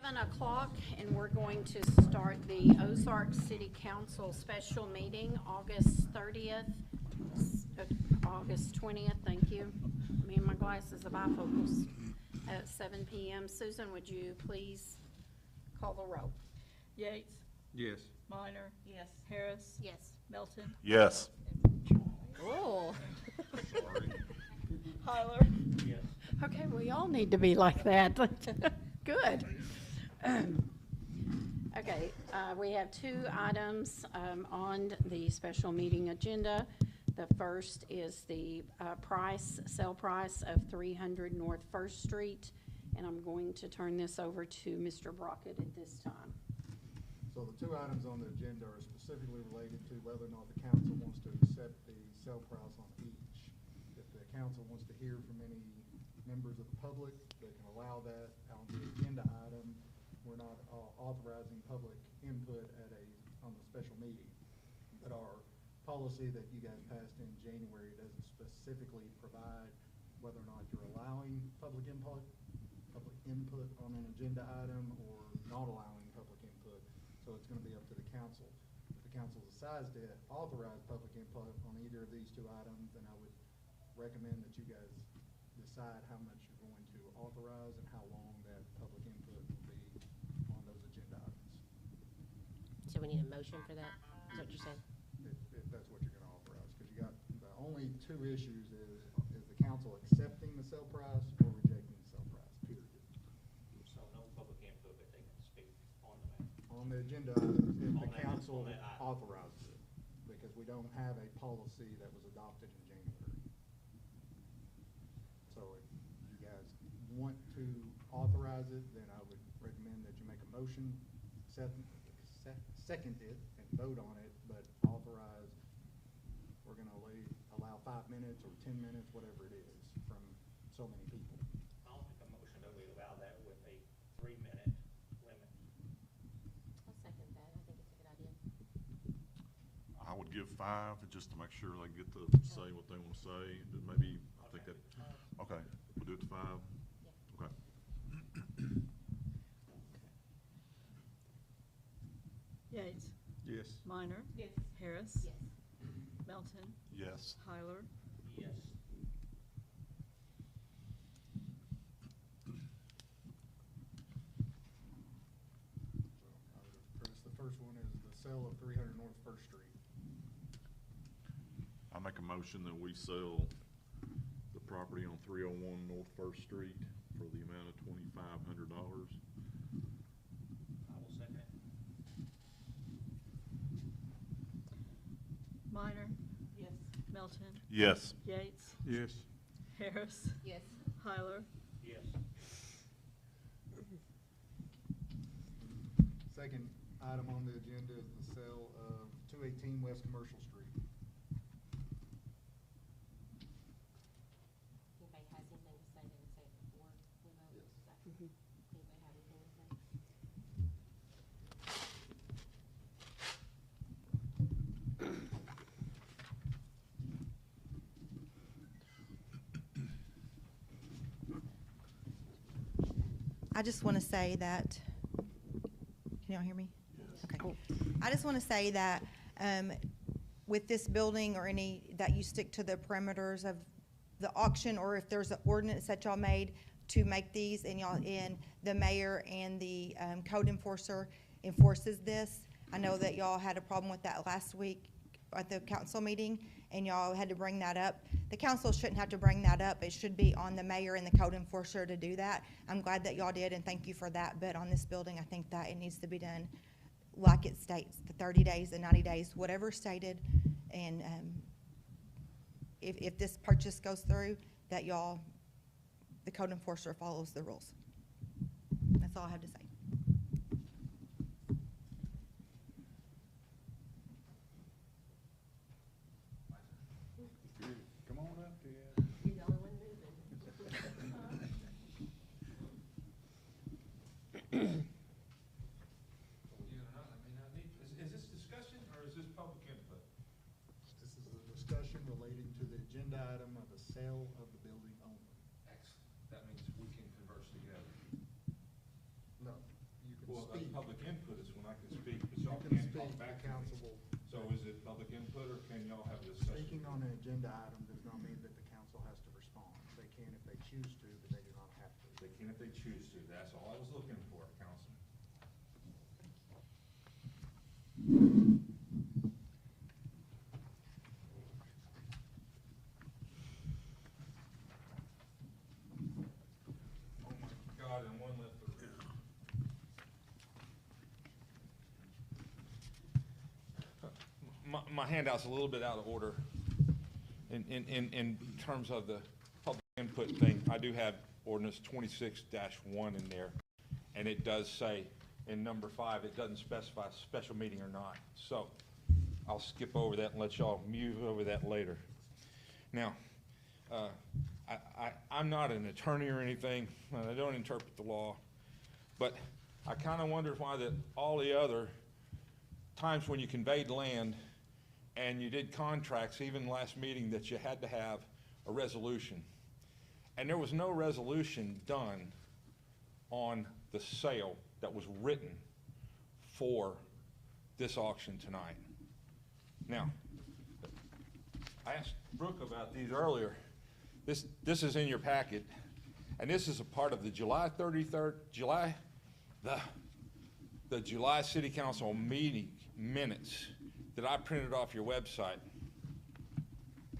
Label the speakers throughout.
Speaker 1: 7 o'clock, and we're going to start the Ozark City Council special meeting, August 30th, August 20th, thank you. Me and my glasses of bifocals at 7 p.m. Susan, would you please call the roll?
Speaker 2: Yates.
Speaker 3: Yes.
Speaker 2: Minor.
Speaker 4: Yes.
Speaker 2: Harris.
Speaker 4: Yes.
Speaker 2: Melton.
Speaker 5: Yes.
Speaker 1: Oh.
Speaker 2: Hyler.
Speaker 3: Yes.
Speaker 1: Okay, we all need to be like that. Good. Okay, we have two items on the special meeting agenda. The first is the sale price of 300 North First Street, and I'm going to turn this over to Mr. Brockett at this time.
Speaker 6: So the two items on the agenda are specifically related to whether or not the council wants to accept the sale price on each. If the council wants to hear from any members of the public, they can allow that on the agenda item. We're not authorizing public input on the special meeting. But our policy that you guys passed in January doesn't specifically provide whether or not you're allowing public input on an agenda item or not allowing public input. So it's going to be up to the council. If the council decides to authorize public input on either of these two items, then I would recommend that you guys decide how much you're going to authorize and how long that public input will be on those agenda items.
Speaker 4: So we need a motion for that? Is that what you're saying?
Speaker 6: If that's what you're going to authorize, because you got the only two issues is the council accepting the sale price or rejecting the sale price, period.
Speaker 3: So no public input, but they can speak on the matter.
Speaker 6: On the agenda items, if the
Speaker 3: On
Speaker 6: council
Speaker 3: that item.
Speaker 6: authorizes it, because we don't have a policy that was adopted in January. So if you guys want to authorize it, then I would recommend that you make a motion, second it, and vote on it, but authorize, we're gonna allow 5 minutes or 10 minutes, whatever it is, from so many people.
Speaker 3: I'll make a motion that we allow that with a 3-minute limit.
Speaker 4: I'll second that. I think it's a good idea.
Speaker 5: I would give 5 just to make sure they get to say what they want to say. But maybe, I think that, okay, we'll do it to 5.
Speaker 4: Yeah.
Speaker 5: Okay.
Speaker 2: Yates.
Speaker 3: Yes.
Speaker 2: Minor.
Speaker 4: Yes.
Speaker 2: Harris.
Speaker 4: Yes.
Speaker 2: Melton.
Speaker 5: Yes.
Speaker 2: Hyler.
Speaker 3: Yes.
Speaker 6: So I would address the first one is the sale of 300 North First Street.
Speaker 5: I make a motion that we sell the property on 301 North First Street for the amount of $2,500.
Speaker 3: I will second it.
Speaker 2: Minor.
Speaker 4: Yes.
Speaker 2: Melton.
Speaker 5: Yes.
Speaker 2: Yates.
Speaker 3: Yes.
Speaker 2: Harris.
Speaker 4: Yes.
Speaker 2: Hyler.
Speaker 3: Yes.
Speaker 6: Second item on the agenda is the sale of 218 West Commercial Street.
Speaker 4: Anybody has anything to say? They would say it before we vote.
Speaker 6: Yes.
Speaker 4: Anybody have anything to say?
Speaker 7: I just want to say that, can y'all hear me?
Speaker 5: Yes.
Speaker 7: Okay. I just want to say that with this building or any, that you stick to the perimeters of the auction, or if there's an ordinance that y'all made to make these and y'all, and the mayor and the code enforcer enforces this. I know that y'all had a problem with that last week at the council meeting, and y'all had to bring that up. The council shouldn't have to bring that up. It should be on the mayor and the code enforcer to do that. I'm glad that y'all did, and thank you for that. But on this building, I think that it needs to be done like it states, the 30 days, the 90 days, whatever stated. And if this purchase goes through, that y'all, the code enforcer follows the rules. That's all I have to say.
Speaker 6: Come on up, Ted.
Speaker 4: You're the only one moving.
Speaker 8: Is this discussion or is this public input?
Speaker 6: This is a discussion relating to the agenda item of the sale of the building only.
Speaker 8: Excellent. That means we can converse together.
Speaker 6: No,
Speaker 8: public input is when I can speak, but
Speaker 6: You
Speaker 8: y'all
Speaker 6: can
Speaker 8: can't
Speaker 6: speak,
Speaker 8: talk
Speaker 6: the
Speaker 8: back to me.
Speaker 6: council will,
Speaker 8: So is it public input, or can y'all have a discussion?
Speaker 6: speaking on an agenda item does not mean that the council has to respond. They can if they choose to, but they do not have to.
Speaker 8: They can if they choose to, that's all I was looking for, Councilman. Oh my God, and one left for here. My handout's a little bit out of order in terms of the public input thing. I do have ordinance 26-1 in there, and it does say in number 5, it doesn't specify special meeting or not. So I'll skip over that and let y'all move over that later. Now, I'm not an attorney or anything, and I don't interpret the law, but I kind of wonder why that all the other times when you conveyed land and you did contracts, even last meeting, that you had to have a resolution. And there was no resolution done on the sale that was written for this auction tonight. Now, I asked Brooke about these earlier. This is in your packet, and this is a part of the July 33rd, the July City Council meeting minutes that I printed off your website.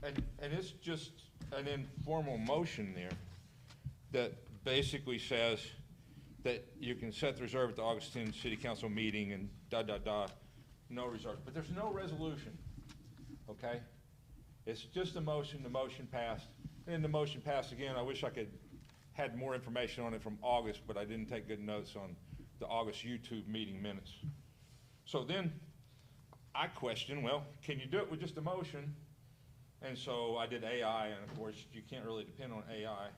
Speaker 8: And it's just an informal motion there that basically says that you can set the reserve at the August 10 City Council meeting and no reserve. But there's no resolution, okay? It's just a motion, the motion passed, and the motion passed again. I wish I could had more information on it from August, but I didn't take good notes on the August YouTube meeting minutes. So then I questioned, well, can you do it with just a motion? And so I did AI, and of course, you can't really depend on AI,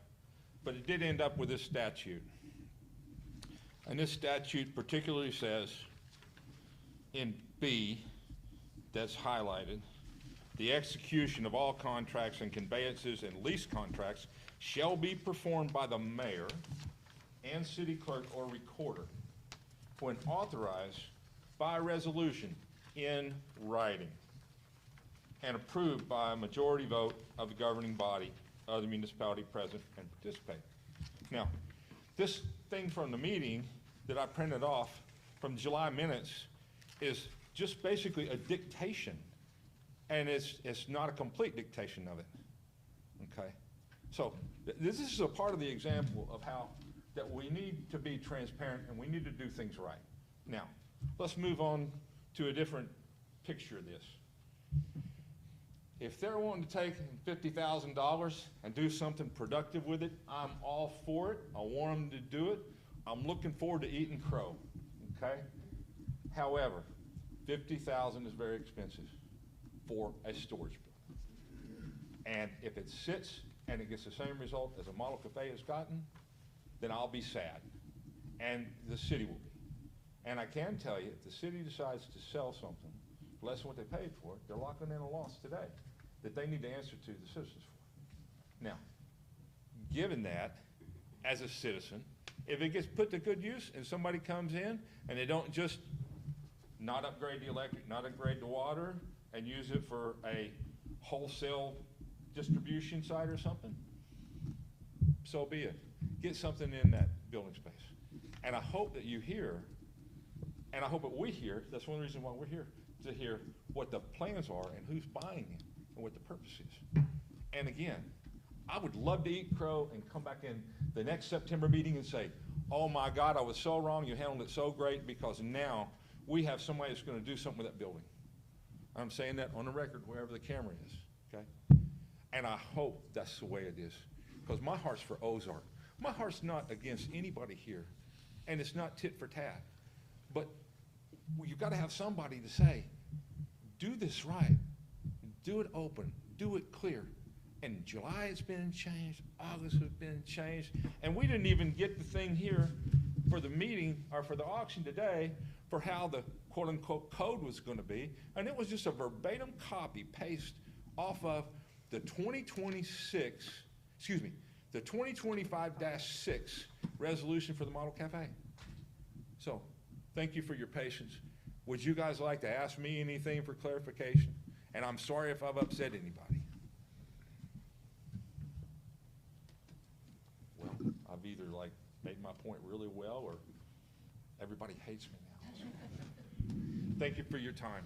Speaker 8: but it did end up with this statute. And this statute particularly says in B, that's highlighted, the execution of all contracts and conveyances and lease contracts shall be performed by the mayor and city clerk or recorder when authorized by resolution in writing and approved by a majority vote of the governing body of the municipality present and participate. Now, this thing from the meeting that I printed off from July minutes is just basically a dictation, and it's not a complete dictation of it, okay? So this is a part of the example of how that we need to be transparent and we need to do things right. Now, let's move on to a different picture of this. If they're wanting to take $50,000 and do something productive with it, I'm all for it. I want them to do it. I'm looking forward to eating crow, okay? However, $50,000 is very expensive for a storage building. And if it sits and it gets the same result as a model cafe has gotten, then I'll be sad, and the city will be. And I can tell you, if the city decides to sell something less than what they paid for it, they're locking in a loss today that they need to answer to the citizens for. Now, given that, as a citizen, if it gets put to good use and somebody comes in and they don't just not upgrade the electric, not upgrade the water, and use it for a wholesale distribution site or something, so be it. Get something in that building space. And I hope that you hear, and I hope that we hear, that's one reason why we're here, to hear what the plans are and who's buying it and what the purpose is. And again, I would love to eat crow and come back in the next September meeting and say, oh my God, I was so wrong, you handled it so great, because now we have somebody that's gonna do something with that building. I'm saying that on the record, wherever the camera is, okay? And I hope that's the way it is, because my heart's for Ozark. My heart's not against anybody here, and it's not tit for tat. But you've got to have somebody to say, do this right, do it open, do it clear. And July has been changed, August has been changed, and we didn't even get the thing here for the meeting, or for the auction today, for how the quote-unquote code was going to be, and it was just a verbatim copy paste off of the 2025-6 resolution for the model cafe. So Thank you for your patience. Would you guys like to ask me anything for clarification? And I'm sorry if I've upset anybody. Well, I've either like made my point really well or everybody hates me now. Thank you for your time.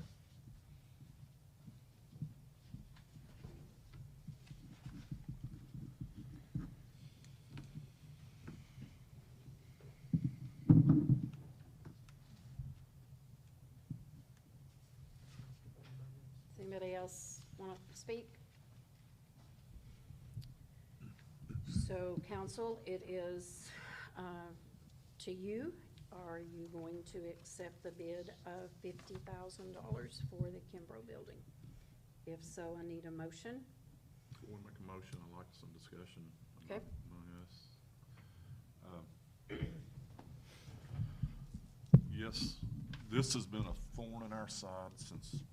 Speaker 1: Does anybody else want to speak? So, council, it is to you. Are you going to accept the bid of $50,000 for the Kimbro building? If so, I need a motion.
Speaker 5: Before we make a motion, I'd like some discussion.
Speaker 1: Okay.
Speaker 5: Yes, this has been a thorn in our side since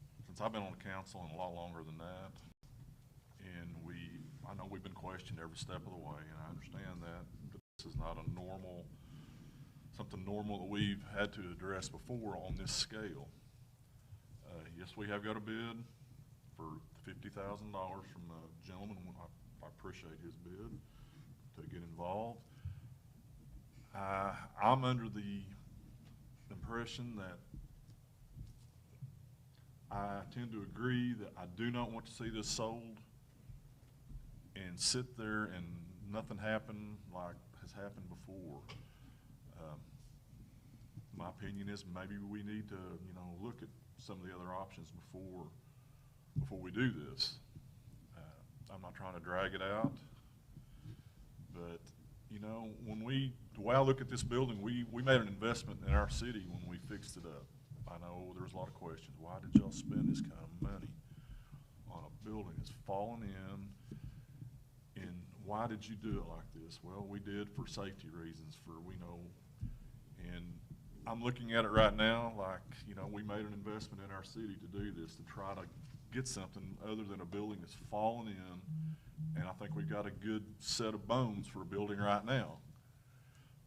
Speaker 5: I've been on the council and a lot longer than that. And I know we've been questioned every step of the way, and I understand that. But this is not something normal that we've had to address before on this scale. Yes, we have got a bid for $50,000 from a gentleman. I appreciate his bid to get involved. I'm under the impression that I tend to agree that I do not want to see this sold and sit there and nothing happen like has happened before. My opinion is maybe we need to, look at some of the other options before we do this. I'm not trying to drag it out, but the way I look at this building, we made an investment in our city when we fixed it up. I know there was a lot of questions. Why did y'all spend this kind of money on a building that's fallen in? And why did you do it like this? Well, we did for safety reasons, and I'm looking at it right now like, we made an investment in our city to do this, to try to get something other than a building that's fallen in. And I think we've got a good set of bones for a building right now,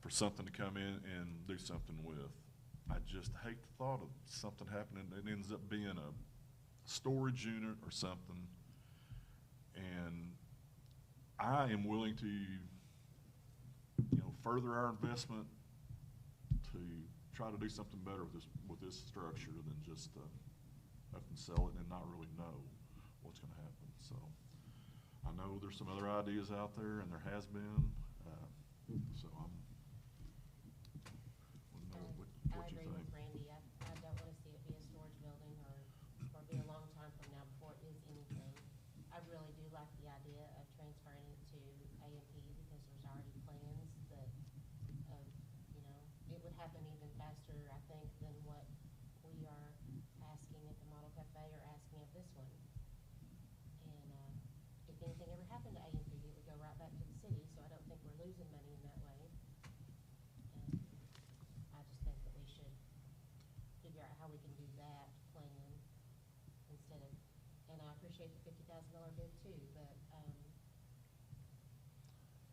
Speaker 5: for something to come in and do something with. I just hate the thought of something happening that ends up being a storage unit or something. And I am willing to, further our investment to try to do something better with this structure than just up and sell it and not really know what's going to happen. So I know there's some other ideas out there, and there has been. So I
Speaker 4: agree with Randy. I don't want to see it be a storage building or be a long time from now before it is anything. I really do like the idea of transferring it to A&P because there's already plans that, it would happen even faster, I think, than what we are asking at the Model Cafe or asking at this one. And if anything ever happened to A&P, it would go right back to the city, so I don't think we're losing money in that way. I just think that we should figure out how we can do that plan instead of, and I appreciate the $50,000 bid too, but,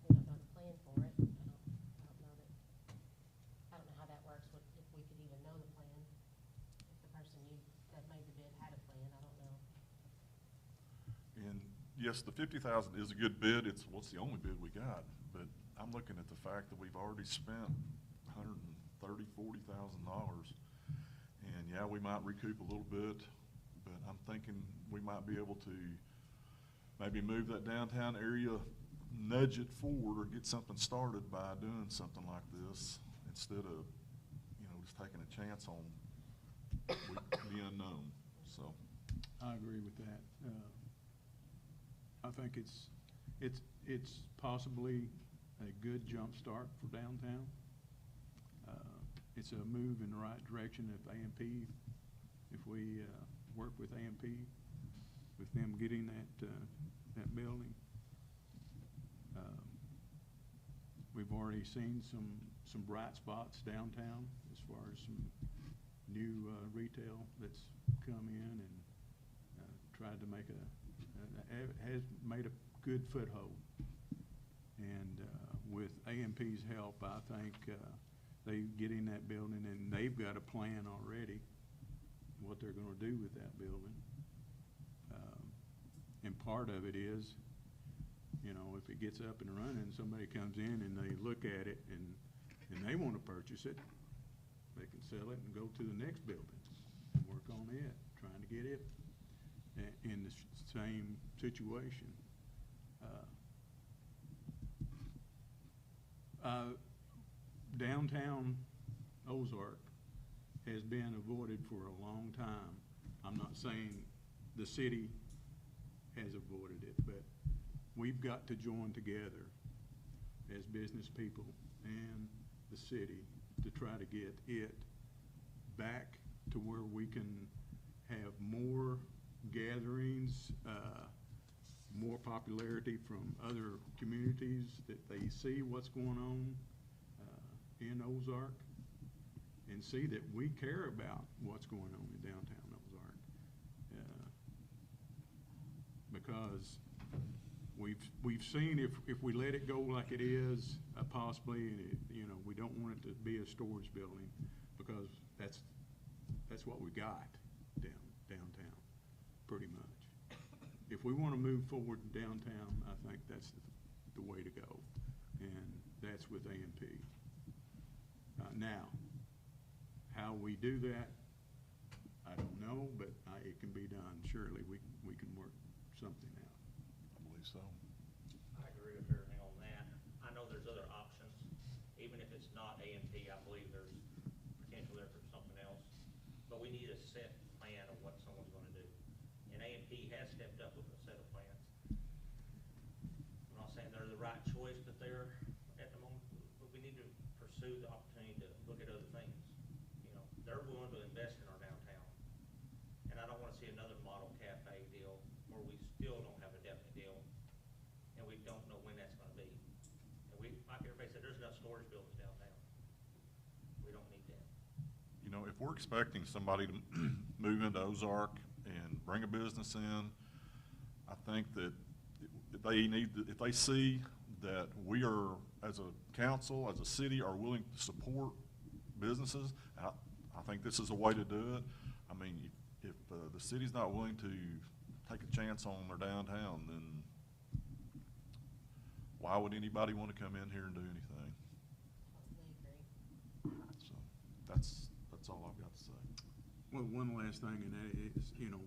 Speaker 4: we don't know the plan for it. I don't know how that works, if we could even know the plan, if the person that made the bid had a plan, I don't know.
Speaker 5: And yes, the $50,000 is a good bid. It's the only bid we got. But I'm looking at the fact that we've already spent $130,000, $40,000. And yeah, we might recoup a little bit, but I'm thinking we might be able to maybe move that downtown area, nudge it forward, or get something started by doing something like this instead of, just taking a chance on the unknown. So
Speaker 9: I agree with that. I think it's possibly a good jump start for downtown. It's a move in the right direction if A&P, if we work with A&P, with them getting that building. We've already seen some bright spots downtown as far as some new retail that's come in and tried to make has made a good foothold. And with A&P's help, I think they get in that building and they've got a plan already, what they're gonna do with that building. And part of it is, you know, if it gets up and running, somebody comes in and they look at it and they wanna purchase it, they can sell it and go to the next building and work on it, trying to get it in the same situation. Downtown Ozark has been avoided for a long time. I'm not saying the city has avoided it, but we've got to join together as business people and the city to try to get it back to where we can have more gatherings, more popularity from other communities, that they see what's going on in Ozark and see that we care about what's going on in downtown Ozark. Because we've seen if we let it go like it is, possibly, and it, you know, we don't want it to be a storage building, because that's what we got downtown, pretty much. If we want to move forward downtown, I think that's the way to go, and that's with A&P. Now, how we do that, I don't know, but it can be done. Surely we can work something out.
Speaker 5: I believe so.
Speaker 3: I agree with everything on that. I know there's other options, even if it's not A&P, I believe there's potential there for something else. But we need a set plan of what someone's gonna do. And A&P has stepped up with a set of plans. I'm not saying they're the right choice, but they're at the moment, but we need to pursue the opportunity to look at other things. You know, they're willing to invest in our downtown. And I don't wanna see another model cafe deal where we still don't have a definite deal, and we don't know when that's gonna be. And like everybody said, there's enough storage buildings downtown. We don't need that.
Speaker 5: You know, if we're expecting somebody to move into Ozark and bring a business in, I think that if they see that we are, as a council, as a city, are willing to support businesses, I think this is a way to do it. I mean, if the city's not willing to take a chance on their downtown, then why would anybody want to come in here and do anything?
Speaker 4: Totally agree.
Speaker 5: So that's all I've got to say.
Speaker 9: Well, one last thing, and that is, you know,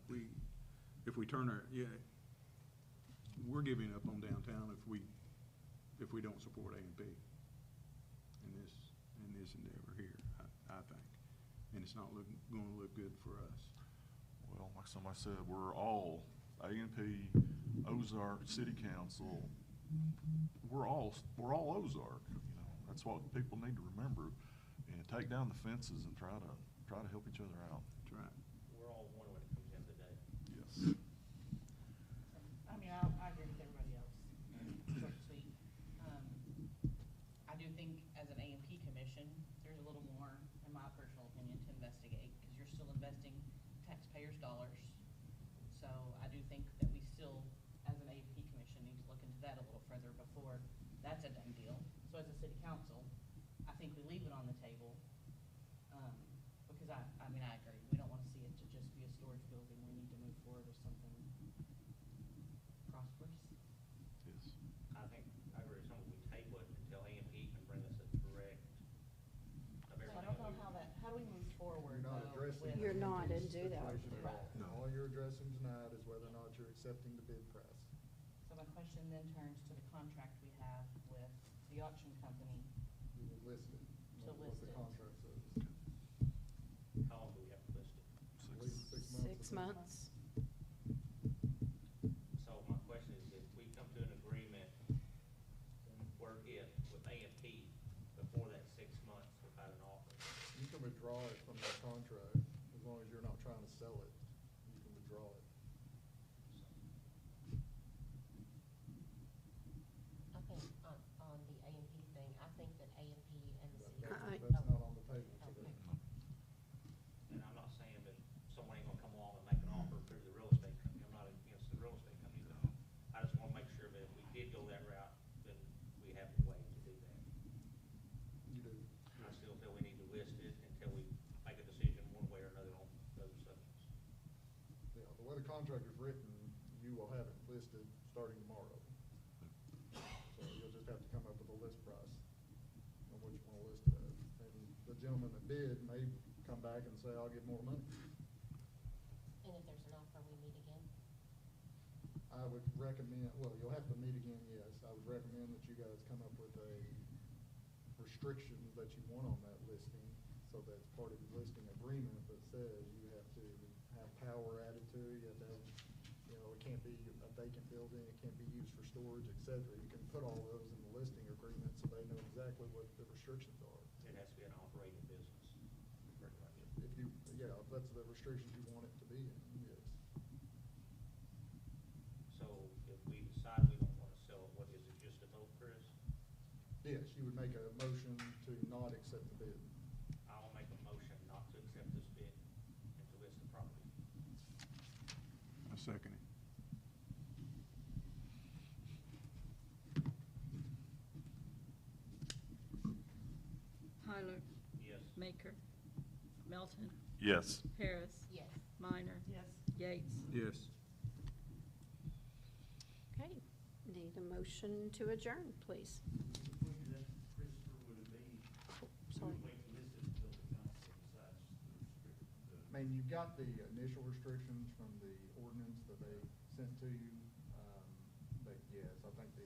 Speaker 9: if we turn we're giving up on downtown if we don't support A&P in this endeavor here, I think. And it's not gonna look good for us.
Speaker 5: Well, like somebody said, we're all A&P, Ozark, City Council. We're all Ozark. You know, that's what people need to remember, and take down the fences and try to help each other out.
Speaker 9: That's right.
Speaker 3: We're all one when it comes in today.
Speaker 5: Yes.
Speaker 10: I mean, I agree with everybody else, short and sweet. I do think as an A&P commission, there's a little more, in my personal opinion, to investigate, because you're still investing taxpayers' dollars. So I do think that we still, as an A&P commission, need to look into that a little further before that's a done deal. So as a city council, I think we leave it on the table, because I mean, I agree. We don't want to see it to just be a storage building. We need to move forward with something prosperous.
Speaker 5: Yes.
Speaker 3: I agree with someone, we table it until A&P can bring us a correct of
Speaker 10: So I
Speaker 3: everything.
Speaker 10: don't know how do we move forward,
Speaker 6: You're not
Speaker 10: though,
Speaker 6: addressing.
Speaker 10: with-
Speaker 1: You're not,
Speaker 6: the
Speaker 1: and do that.
Speaker 6: situation at all.
Speaker 9: No.
Speaker 6: All you're addressing tonight is whether or not you're accepting the bid price.
Speaker 10: So my question then turns to the contract we have with the auction company.
Speaker 6: You will list it.
Speaker 10: To
Speaker 6: what
Speaker 10: list
Speaker 6: the
Speaker 10: it.
Speaker 6: contract says.
Speaker 3: How long do we have to list it?
Speaker 6: I believe it's 6 months.
Speaker 1: 6 months.
Speaker 3: So my question is, if we come to an agreement, where if, with A&P, before that 6 months without an offer,
Speaker 6: You can withdraw it from the contract, as long as you're not trying to sell it, you can withdraw it.
Speaker 4: I think on the A&P thing, I think that A&P and the city.
Speaker 6: That's not on the table today.
Speaker 3: and I'm not saying that someone ain't gonna come along and make an offer through the real estate company, I'm not against the real estate company, but I just wanna make sure that if we did go that route, then we have the way to do that.
Speaker 6: You do.
Speaker 3: I still feel we
Speaker 6: like you've written, you will have it listed starting tomorrow. So you'll just have to come up with a list price on what you want to list it at. And the gentleman that bid may come back and say, I'll give more money.
Speaker 4: And if there's an offer, we meet again?
Speaker 6: I would recommend, well, you'll have to meet again, yes. I would recommend that you guys come up with a restrictions that you want on that listing, so that's part of your listing agreement that says you have to have power added to it, you have to have, you know, it can't be a vacant building, it can't be used for storage, et cetera. You can put all those in the listing agreement so they know exactly what the restrictions are.
Speaker 3: It has to be an operating business.
Speaker 6: If you, yeah, if that's the restrictions you want it to be in, yes.
Speaker 3: So if we decide we don't want to sell it, what is it, just a vote, Chris?
Speaker 6: Yes, you would make a motion to not accept the bid.
Speaker 3: I'll make a motion not to accept this bid and to list the property.
Speaker 9: I second it.
Speaker 2: Tyler,
Speaker 3: Yes.
Speaker 2: Maker, Melton,
Speaker 5: Yes.
Speaker 2: Harris,
Speaker 4: Yes.
Speaker 2: Minor.
Speaker 10: Yes.
Speaker 2: Yates.
Speaker 9: Yes.
Speaker 1: Okay, need a motion to adjourn, please. Sorry.
Speaker 6: I mean, you've got the initial restrictions from the ordinance that they sent to you. But yes, I think we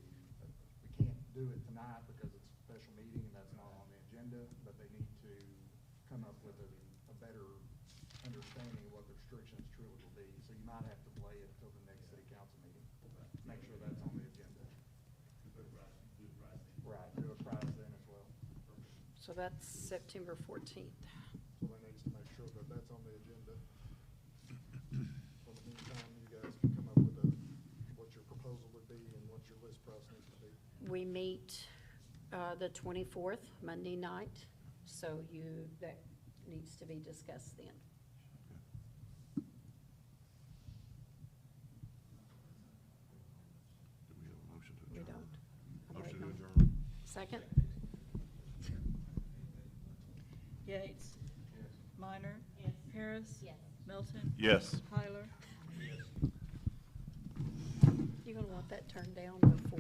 Speaker 6: can't do it tonight because it's a special meeting and that's not on the agenda, but they need to come up with a better understanding of what the restrictions truly will be. So you might have to delay it till the next city council meeting. Make sure that's on the agenda. Right, do a price then as well.
Speaker 1: So that's September 14th.
Speaker 6: So they needs to make sure that that's on the agenda. So in the meantime, you guys can come up with what your proposal would be and what your list price needs to be.
Speaker 1: We meet the 24th, Monday night, so that needs to be discussed then.
Speaker 5: Do we have a motion to
Speaker 1: We
Speaker 5: adjourn?
Speaker 1: don't. I'm
Speaker 5: Motion to
Speaker 1: waiting on-
Speaker 5: adjourn.
Speaker 1: Second?
Speaker 2: Yates.
Speaker 6: Yes.
Speaker 2: Minor.
Speaker 10: Yes.
Speaker 2: Harris.
Speaker 4: Yes.
Speaker 2: Melton.
Speaker 5: Yes.
Speaker 2: Tyler.
Speaker 1: You're gonna want that turned down before